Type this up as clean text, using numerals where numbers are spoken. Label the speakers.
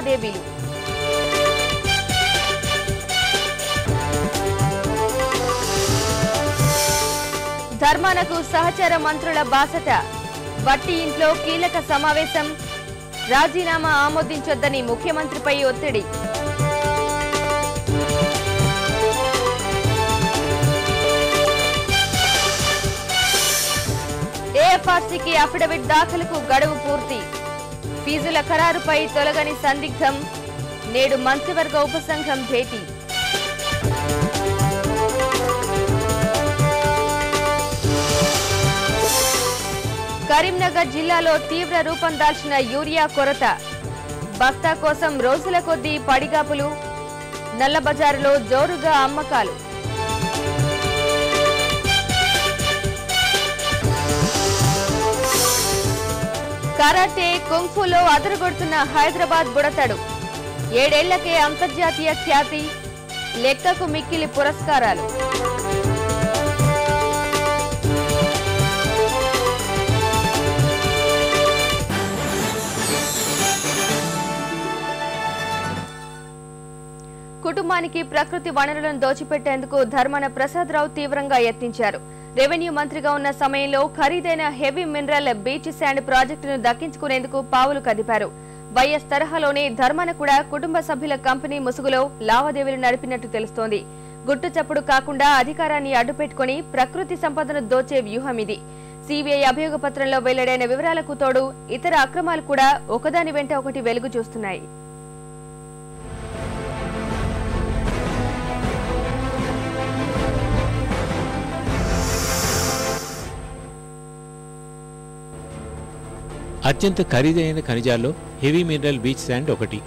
Speaker 1: లావాదేవీలు. ధర్మానకు సహచర మంత్రుల బాసట. బట్టి ఇంట్లో కీలక సమావేశం. రాజీనామా ఆమోదించొద్దని ముఖ్యమంత్రిపై ఒత్తిడి. ఏఎఫ్ఆర్సీకి అఫిడవిట్ దాఖలుకు గడువు పూర్తి. ఫీజుల ఖరారుపై తొలగని సందిగ్ధం. నేడు మంత్రివర్గ ఉపసంఘం భేటీ. కరీంనగర్ జిల్లాలో తీవ్ర రూపం దాల్చిన యూరియా కొరత. బస్తా కోసం రోజుల కొద్దీ పడిగాపులు. నల్లబజారులో జోరుగా అమ్మకాలు. కరాటే కుంఫులో అదరగొడుతున్న హైదరాబాద్ బుడతడు. 7 ఏళ్లకే అంతర్జాతీయ ఖ్యాతి. లెక్కకు మిక్కిలి పురస్కారాలు. కుటుంబానికి ప్రకృతి వనరులను దోచిపెట్టేందుకు ధర్మాన ప్రసాదరావు తీవ్రంగా యత్నించారు. రెవెన్యూ మంత్రిగా ఉన్న సమయంలో ఖరీదైన హెవీ మినరల్ బీచ్ శాండ్ ప్రాజెక్టును దక్కించుకునేందుకు పావులు కదిపారు. వైఎస్ తరహాలోనే ధర్మాన కూడా కుటుంబ సభ్యుల కంపెనీ ముసుగులో లావాదేవీలు నడిపినట్టు తెలుస్తోంది. గుట్టు చప్పుడు కాకుండా అధికారాన్ని అడ్డుపెట్టుకుని ప్రకృతి సంపదను దోచే వ్యూహం ఇది. సిబిఐ అభియోగ పత్రంలో వెల్లడైన వివరాలకు తోడు ఇతర అక్రమాలు కూడా ఒకదాని వెంట ఒకటి వెలుగు చూస్తున్నాయి.
Speaker 2: అత్యంత ఖరీదైన ఖనిజాల్లో హెవీ మినరల్ బీచ్ శాండ్ ఒకటి.